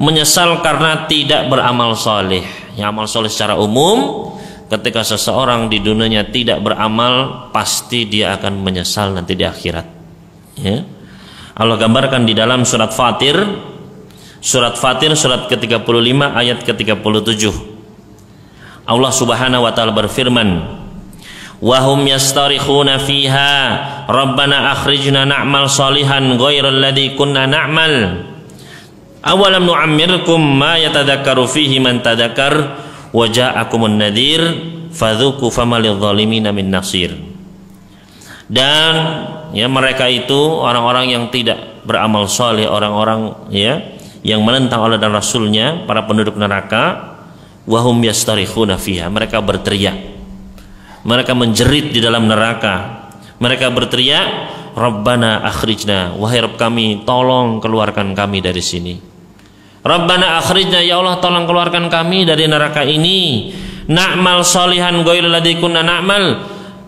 menyesal karena tidak beramal soleh. Ya, amal soleh secara umum, ketika seseorang di dunianya tidak beramal, pasti dia akan menyesal nanti di akhirat. Ya. Allah gambarkan di dalam surat Fatir surat ke-35 ayat ke-37. Allah Subhanahu wa taala berfirman, wa hum yastarikhuna fiha rabbana akhrijna na'mal salihan ghairal ladzi kunna na'mal awalam nu'ammirkum ma yatadakkaru fihi man tadakkar wa ja'akumun nadhir fadzuqu famalidh dhalimin min nasir. Dan ya, mereka itu orang-orang yang tidak beramal soleh, orang-orang ya yang menentang Allah dan Rasulnya, para penduduk neraka. Wahum yastarikhuna fiha, mereka berteriak, mereka menjerit di dalam neraka, mereka berteriak, Rabbana akhrijna, wahai Rabb kami, tolong keluarkan kami dari sini. Rabbana akhrijna, ya Allah tolong keluarkan kami dari neraka ini. Na'mal salihan ghairal ladzi kunna na'mal,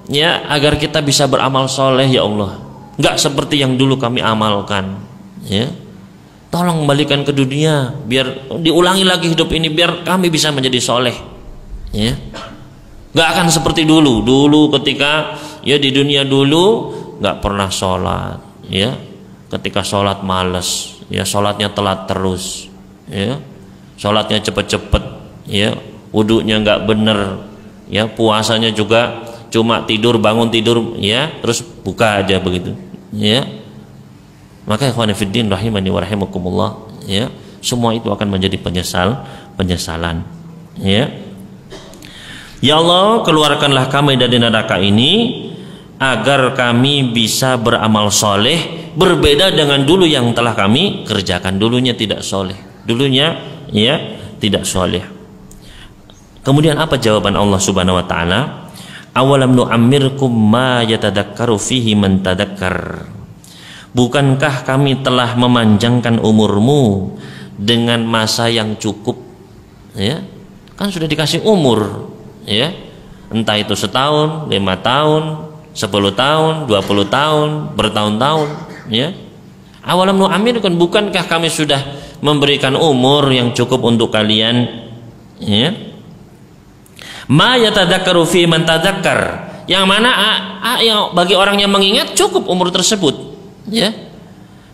ya, agar kita bisa beramal soleh ya Allah, enggak seperti yang dulu kami amalkan. Ya, tolong kembalikan ke dunia, biar diulangi lagi hidup ini, biar kami bisa menjadi soleh. Ya, nggak akan seperti dulu. Dulu ketika ya di dunia dulu nggak pernah sholat. Ya, ketika sholat males. Ya, sholatnya telat terus. Ya, sholatnya cepet-cepet. Ya, wudunya nggak bener. Ya, puasanya juga cuma tidur bangun tidur. Ya, terus buka aja begitu. Ya. Maka ikhwan fillah rahimani wa rahimakumullah, ya, semua itu akan menjadi penyesalan. Ya. Ya Allah, keluarkanlah kami dari neraka ini agar kami bisa beramal soleh, berbeda dengan dulu yang telah kami kerjakan. Dulunya tidak soleh, dulunya ya tidak soleh. Kemudian apa jawaban Allah Subhanahu wa taala? Awalam nu'ammirkum ma yatadakkaru fihi man tadakkar. Bukankah kami telah memanjangkan umurmu dengan masa yang cukup? Ya, kan sudah dikasih umur, ya, entah itu setahun, 5 tahun, 10 tahun, 20 tahun, bertahun-tahun. Ya, awalam nu'ammirkum, bukankah kami sudah memberikan umur yang cukup untuk kalian? Ya, ma yatadakkaru fi man tadakkar, yang mana yang bagi orang yang mengingat cukup umur tersebut. Ya,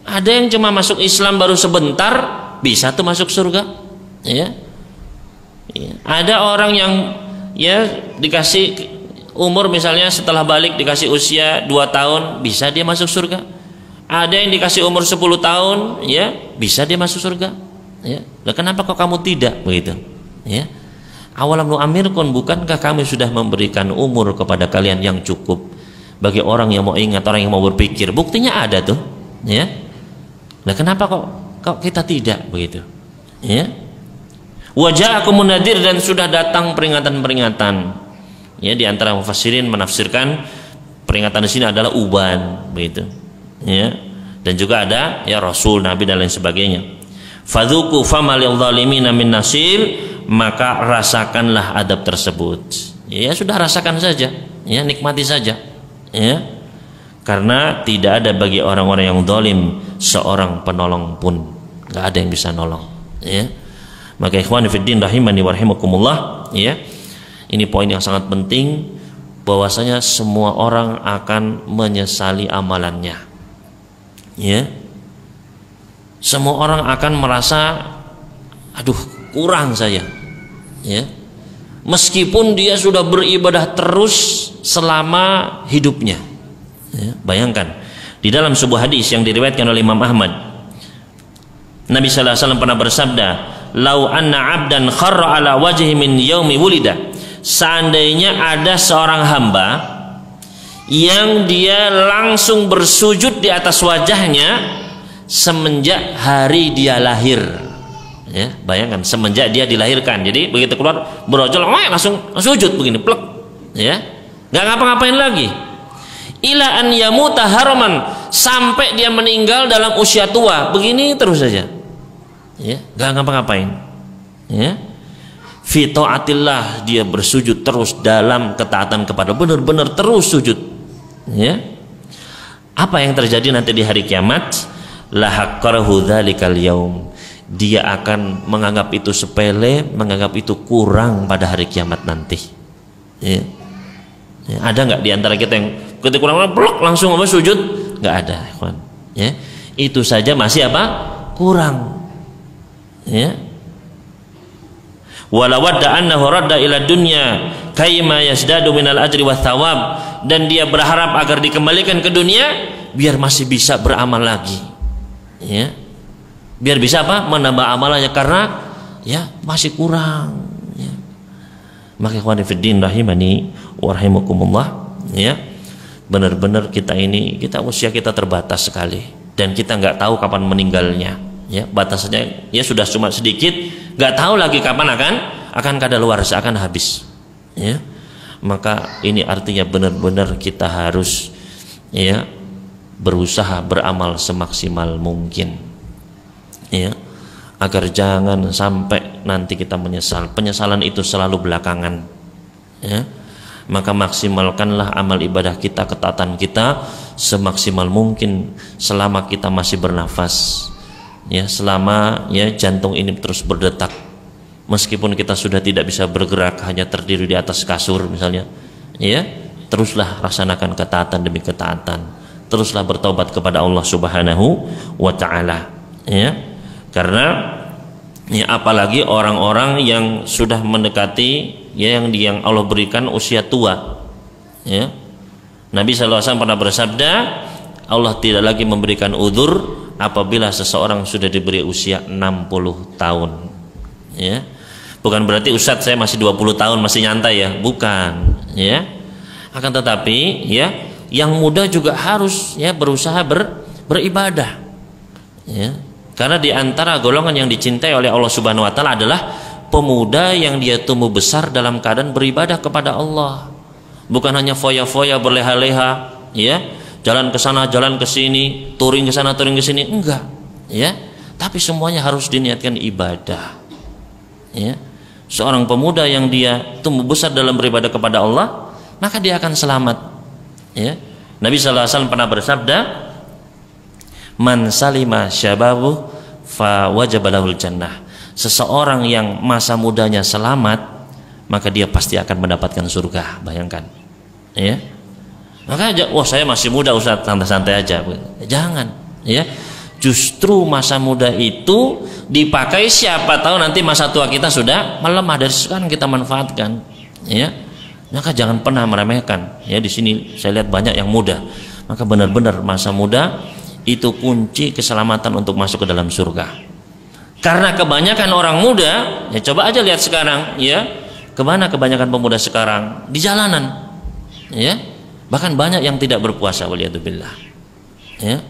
ada yang cuma masuk Islam baru sebentar bisa tuh masuk surga. Ya, ya. Ada orang yang ya dikasih umur misalnya setelah balik dikasih usia 2 tahun bisa dia masuk surga. Ada yang dikasih umur 10 tahun ya bisa dia masuk surga. Ya, nah, kenapa kok kamu tidak begitu? Ya, awalam nu'ammirkum, bukankah kami sudah memberikan umur kepada kalian yang cukup bagi orang yang mau ingat, orang yang mau berpikir. Buktinya ada tuh, ya. Nah, kenapa kok kita tidak begitu? Ya. Wa ja'akumun nadhir, dan sudah datang peringatan-peringatan. Ya, di antara mufassirin menafsirkan peringatan di sini adalah uban, begitu. Ya. Dan juga ada ya rasul, nabi dan lain sebagainya. Fadzuqu famalil zalimina min nasir, maka rasakanlah adab tersebut. Ya, sudah rasakan saja, ya, nikmati saja. Ya, karena tidak ada bagi orang-orang yang zalim seorang penolong pun, nggak ada yang bisa nolong. Ya, maka ikhwan fillah rahimani wa rahimakumullah, ya, ini poin yang sangat penting, bahwasanya semua orang akan menyesali amalannya. Ya, semua orang akan merasa, aduh kurang saya. Ya, meskipun dia sudah beribadah terus selama hidupnya. Ya, bayangkan di dalam sebuah hadis yang diriwayatkan oleh Imam Ahmad, Nabi sallallahu alaihi wasallam pernah bersabda, "Lau anna 'abdan kharra 'ala wajhi min yaumi wulida." Seandainya ada seorang hamba yang dia langsung bersujud di atas wajahnya semenjak hari dia lahir. Ya, bayangkan semenjak dia dilahirkan. Jadi begitu keluar berojol, langsung sujud begini, plek. Ya. Nggak ngapa-ngapain lagi. Ila an yamuta haraman, sampai dia meninggal dalam usia tua, begini terus saja. Ya, nggak ngapa-ngapain. Ya, fi taatillah, dia bersujud terus dalam ketaatan kepada, benar-benar terus sujud. Ya, apa yang terjadi nanti di hari kiamat? La haqqarahu dzalikal yaum, dia akan menganggap itu sepele, menganggap itu kurang pada hari kiamat nanti. Ya. Ya, ada nggak di antara kita yang ketika kurang blok langsung apa sujud? Nggak ada, ikhwan. Ya. Itu saja masih apa? Kurang. Ya. Walau wadda annahu radda ila dunya kayma yasdadu minal ajri wath thawab, dan dia berharap agar dikembalikan ke dunia biar masih bisa beramal lagi. Ya. Biar bisa apa? Menambah amalannya, karena ya masih kurang. Ya. Maka ikhwan fillah rahimani wa rahimakumullah, ya. Benar-benar kita usia kita terbatas sekali, dan kita nggak tahu kapan meninggalnya. Ya, batasannya ya sudah cuma sedikit, nggak tahu lagi kapan akan kadaluarsa, akan habis. Ya. Maka ini artinya benar-benar kita harus ya berusaha beramal semaksimal mungkin. Ya, agar jangan sampai nanti kita menyesal. Penyesalan itu selalu belakangan. Ya, maka maksimalkanlah amal ibadah kita, ketaatan kita semaksimal mungkin selama kita masih bernafas. Ya, selama ya jantung ini terus berdetak. Meskipun kita sudah tidak bisa bergerak, hanya terdiri di atas kasur misalnya. Ya, teruslah laksanakan ketaatan demi ketaatan. Teruslah bertobat kepada Allah Subhanahu wa taala. Ya. Karena ya apalagi orang-orang yang sudah mendekati ya yang Allah berikan usia tua. Ya. Nabi SAW pernah bersabda, Allah tidak lagi memberikan udzur apabila seseorang sudah diberi usia 60 tahun. Ya. Bukan berarti Ustadz saya masih 20 tahun masih nyantai ya, bukan. Ya. Akan tetapi ya yang muda juga harus ya berusaha beribadah. Ya. Karena di antara golongan yang dicintai oleh Allah Subhanahu wa taala adalah pemuda yang dia tumbuh besar dalam keadaan beribadah kepada Allah. Bukan hanya foya-foya berleha-leha, ya, jalan ke sana, jalan ke sini, touring ke sana, touring ke sini, enggak, ya. Tapi semuanya harus diniatkan ibadah. Ya. Seorang pemuda yang dia tumbuh besar dalam beribadah kepada Allah, maka dia akan selamat. Ya. Nabi sallallahu alaihi wasallam pernah bersabda, man salima syababu fa wajabalahul jannah. Seseorang yang masa mudanya selamat, maka dia pasti akan mendapatkan surga. Bayangkan. Ya. Maka wah saya masih muda Ustaz, santai-santai aja. Jangan, ya. Justru masa muda itu dipakai, siapa tahu nanti masa tua kita sudah melemah, dari sekarang kita manfaatkan. Ya. Maka jangan pernah meremehkan. Ya, di sini saya lihat banyak yang muda. Maka benar-benar masa muda itu kunci keselamatan untuk masuk ke dalam surga. Karena kebanyakan orang muda, ya coba aja lihat sekarang, ya, kemana kebanyakan pemuda sekarang? Di jalanan, ya, bahkan banyak yang tidak berpuasa, waliyadzubillah, ya.